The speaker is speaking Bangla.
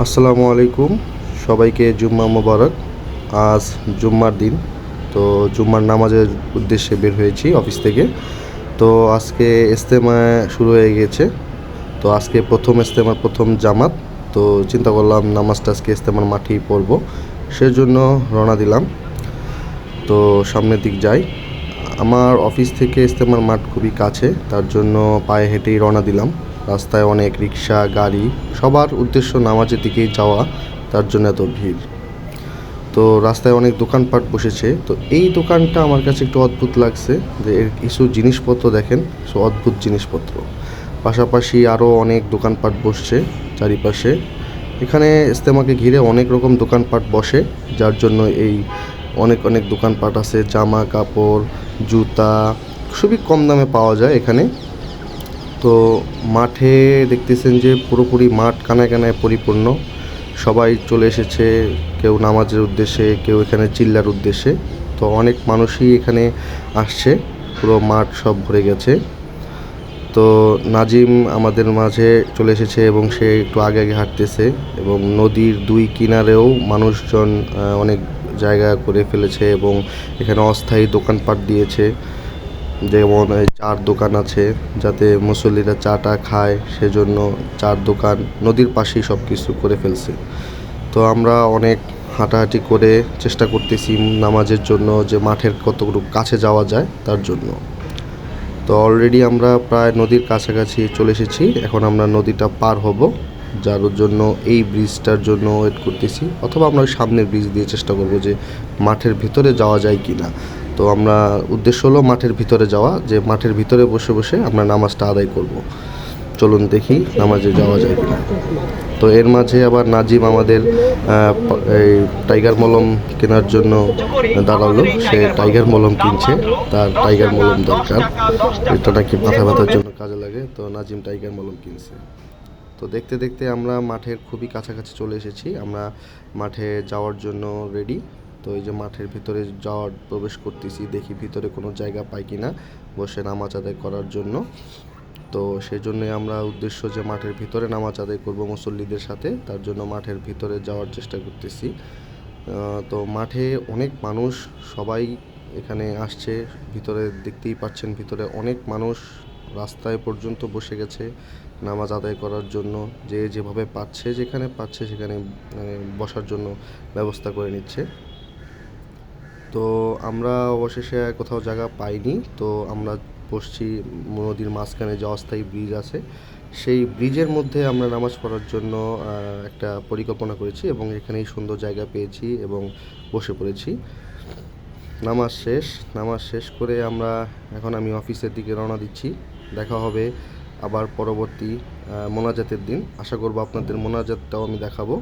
আসসালামু আলাইকুম, সবাইকে জুম্মা মোবারক। আজ জুম্মার দিন, তো জুম্মার নামাজের উদ্দেশ্যে বের হয়েছি অফিস থেকে। তো আজকে ইজতেমা শুরু হয়ে গেছে। তো আজকে প্রথম ইজতেমার প্রথম জামাত। তো চিন্তা করলাম নামাজটা আজকে ইজতেমার মাঠেই পড়ব, সেজন্য রওনা দিলাম। তো সামনের দিক যাই। আমার অফিস থেকে ইজতেমার মাঠ খুবই কাছে, তার জন্য পায়ে হেঁটেই রওনা দিলাম। রাস্তায় অনেক রিক্সা গাড়ি, সবার উদ্দেশ্য নামাজের দিকেই যাওয়া, তার জন্য এত ভিড়। তো রাস্তায় অনেক দোকানপাট বসেছে। তো এই দোকানটা আমার কাছে একটু অদ্ভুত লাগছে, যে এর কিছু জিনিসপত্র দেখেন, কিছু অদ্ভুত জিনিসপত্র। পাশাপাশি আরও অনেক দোকানপাট বসছে চারিপাশে। এখানে ইজতেমাকে ঘিরে অনেক রকম দোকানপাট বসে, যার জন্য এই অনেক অনেক দোকানপাট আছে। জামা কাপড়, জুতা খুবই কম দামে পাওয়া যায় এখানে। তো মাঠে দেখতেছেন যে পুরোপুরি মাঠ কানায় কানায় পরিপূর্ণ। সবাই চলে এসেছে, কেউ নামাজের উদ্দেশ্যে, কেউ এখানে চিল্লার উদ্দেশ্যে। তো অনেক মানুষই এখানে আসছে, পুরো মাঠ সব ভরে গেছে। তো নাজিম আমাদের মাঝে চলে এসেছে এবং সে একটু আগে আগে হাঁটতেছে, এবং নদীর দুই কিনারেও মানুষজন অনেক জায়গা করে ফেলেছে, এবং এখানে অস্থায়ী দোকানপাট দিয়েছে। যেমন এই চার দোকান আছে, যাতে মুসল্লিরা চাটা খায়, সেজন্য চার দোকান নদীর পাশেই সব কিছু করে ফেলছে। তো আমরা অনেক হাঁটাহাঁটি করে চেষ্টা করতেছি নামাজের জন্য, যে মাঠের কতটুকু কাছে যাওয়া যায় তার জন্য। তো অলরেডি আমরা প্রায় নদীর কাছাকাছি চলে এসেছি। এখন আমরা নদীটা পার হব, যার জন্য এই ব্রিজটার জন্য ওয়েট করতেছি, অথবা আমরা ওই সামনের ব্রিজ দিয়ে চেষ্টা করব যে মাঠের ভিতরে যাওয়া যায় কি না। তো আমরা উদ্দেশ্য হলো মাঠের ভিতরে যাওয়া, যে মাঠের ভিতরে বসে বসে আমরা নামাজটা আদায় করব। চলুন দেখি নামাজে যাওয়া যায় কিনা। তো এর মাঝে আবার নাজিম আমাদের এই টাইগার মলম কেনার জন্য দাঁড়ালো। সে টাইগার মলম কিনছে, তার টাইগার মলম দরকার। এটা নাকি মাথা ব্যথার জন্য কাজে লাগে, তো নাজিম টাইগার মলম কিনছে। তো দেখতে দেখতে আমরা মাঠের খুবই কাছাকাছি চলে এসেছি। আমরা মাঠে যাওয়ার জন্য রেডি। তো এই যে মাঠের ভিতরে যাওয়ার প্রবেশ করতেছি, দেখি ভিতরে কোনো জায়গা পাই কিনা বসে নামাজ আদায় করার জন্য। তো সেই জন্যই আমরা উদ্দেশ্য যে মাঠের ভিতরে নামাজ আদায় করব মুসল্লিদের সাথে, তার জন্য মাঠের ভিতরে যাওয়ার চেষ্টা করতেছি। তো মাঠে অনেক মানুষ, সবাই এখানে আসছে। ভিতরে দেখতেই পাচ্ছেন, ভিতরে অনেক মানুষ রাস্তায় পর্যন্ত বসে গেছে নামাজ আদায় করার জন্য। যে যেভাবে পাচ্ছে, যেখানে পাচ্ছে সেখানে মানে বসার জন্য ব্যবস্থা করে নিচ্ছে। তো আমরা অবশেষে কোথাও জায়গা পাইনি, তো আমরা বসছি নদীর মাঝখানে যে অস্থায়ী ব্রিজ আছে, সেই ব্রিজের মধ্যে আমরা নামাজ পড়ার জন্য একটা পরিকল্পনা করেছি, এবং এখানেই সুন্দর জায়গা পেয়েছি এবং বসে পড়েছি। নামাজ শেষ করে আমি অফিসের দিকে রওনা দিচ্ছি। দেখা হবে আবার পরবর্তী মোনাজাতের দিন। আশা করব আপনাদের মোনাজাতটাও আমি দেখাবো।